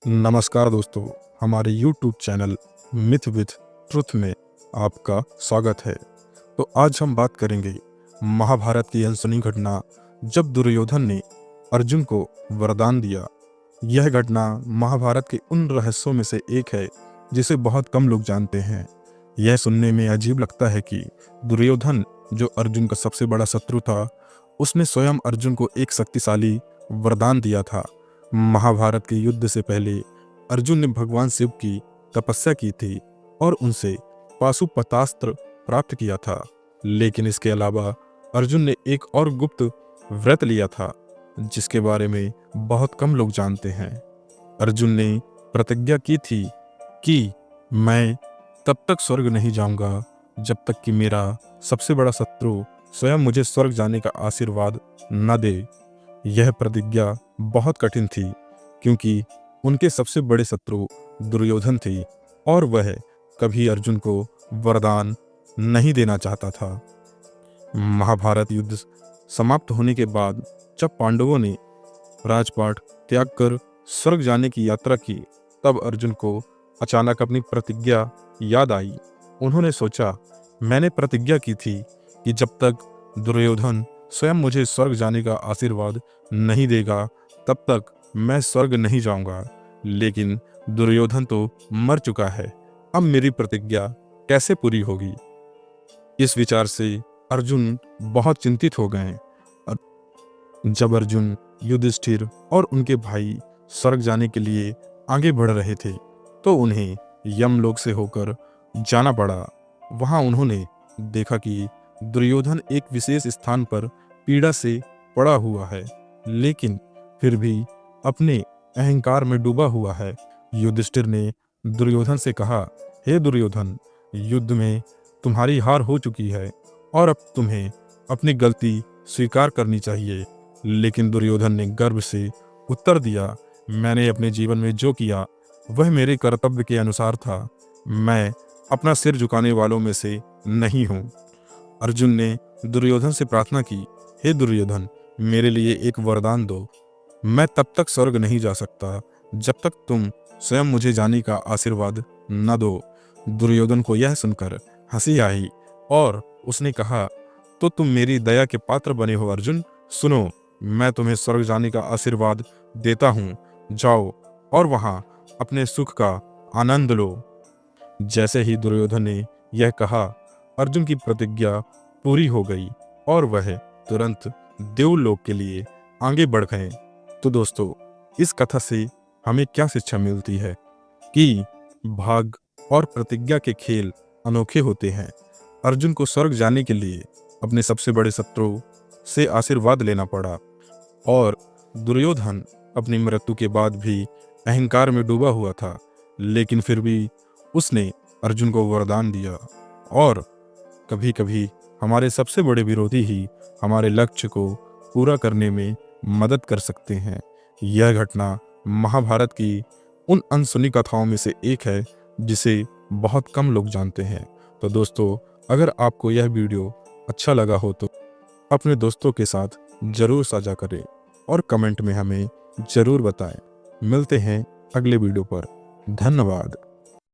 नमस्कार दोस्तों, हमारे YouTube channel myth with truth में आपका स्वागत है। तो आज हम बात करेंगे महाभारत की अनसुनी घटना जब दुर्योधन ने अर्जुन को वरदान दिया। यह घटना महाभारत के उन रहस्यों में से एक है जिसे बहुत कम लोग जानते हैं। यह सुनने में अजीब लगता है कि दुर्योधन, जो अर्जुन का सबसे बड़ा शत्रु था, उसने स्वयं अर्जुन को एक शक्तिशाली वरदान दिया था। महाभारत के युद्ध से पहले अर्जुन ने भगवान शिव की तपस्या की थी और उनसे पाशुपतास्त्र प्राप्त किया था। लेकिन इसके अलावा अर्जुन ने एक और गुप्त व्रत लिया था जिसके बारे में बहुत कम लोग जानते हैं। अर्जुन ने प्रतिज्ञा की थी कि मैं तब तक स्वर्ग नहीं जाऊंगा जब तक कि मेरा सबसे बड़ा शत्रु स्वयं मुझे स्वर्ग जाने का आशीर्वाद न दे। यह प्रतिज्ञा बहुत कठिन थी क्योंकि उनके सबसे बड़े शत्रु दुर्योधन थी और वह कभी अर्जुन को वरदान नहीं देना चाहता था। महाभारत युद्ध समाप्त होने के बाद जब पांडवों ने राजपाट त्याग कर स्वर्ग जाने की यात्रा की, तब अर्जुन को अचानक अपनी प्रतिज्ञा याद आई। उन्होंने सोचा, मैंने प्रतिज्ञा की थी कि जब तक दुर्योधन स्वयं मुझे स्वर्ग जाने का आशीर्वाद नहीं देगा तब तक मैं स्वर्ग नहीं जाऊंगा। लेकिन दुर्योधन तो मर चुका है, अब मेरी प्रतिज्ञा कैसे पूरी होगी? इस विचार से अर्जुन बहुत चिंतित हो गए। जब अर्जुन, युधिष्ठिर और उनके भाई स्वर्ग जाने के लिए आगे बढ़ रहे थे तो उन्हें यमलोक से होकर जाना पड़ा। वहां उन्होंने देखा कि दुर्योधन एक विशेष स्थान पर पीड़ा से पड़ा हुआ है, लेकिन फिर भी अपने अहंकार में डूबा हुआ है। युधिष्ठिर ने दुर्योधन से कहा, हे दुर्योधन, युद्ध में तुम्हारी हार हो चुकी है और अब तुम्हें अपनी गलती स्वीकार करनी चाहिए। लेकिन दुर्योधन ने गर्व से उत्तर दिया, मैंने अपने जीवन में जो किया वह मेरे कर्तव्य के अनुसार था। मैं अपना सिर झुकाने वालों में से नहीं हूँ। अर्जुन ने दुर्योधन से प्रार्थना की, हे दुर्योधन, मेरे लिए एक वरदान दो। मैं तब तक स्वर्ग नहीं जा सकता जब तक तुम स्वयं मुझे जाने का आशीर्वाद न दो। दुर्योधन को यह सुनकर हंसी आई और उसने कहा, तो तुम मेरी दया के पात्र बने हो अर्जुन। सुनो, मैं तुम्हें स्वर्ग जाने का आशीर्वाद देता हूँ। जाओ और वहाँ अपने सुख का आनंद लो। जैसे ही दुर्योधन ने यह कहा, अर्जुन की प्रतिज्ञा पूरी हो गई और वह तुरंत देवलोक के लिए आगे बढ़ गए। तो दोस्तों, इस कथा से हमें क्या शिक्षा मिलती है कि भाग्य और प्रतिज्ञा के खेल अनोखे होते हैं। अर्जुन को स्वर्ग जाने के लिए अपने सबसे बड़े शत्रु से आशीर्वाद लेना पड़ा और दुर्योधन अपनी मृत्यु के बाद भी अहंकार में डूबा हुआ था, लेकिन फिर भी उसने अर्जुन को वरदान दिया। और कभी कभी हमारे सबसे बड़े विरोधी ही हमारे लक्ष्य को पूरा करने में मदद कर सकते हैं। यह घटना महाभारत की उन अनसुनी कथाओं में से एक है जिसे बहुत कम लोग जानते हैं। तो दोस्तों, अगर आपको यह वीडियो अच्छा लगा हो तो अपने दोस्तों के साथ ज़रूर साझा करें और कमेंट में हमें ज़रूर बताएं। मिलते हैं अगले वीडियो पर। धन्यवाद।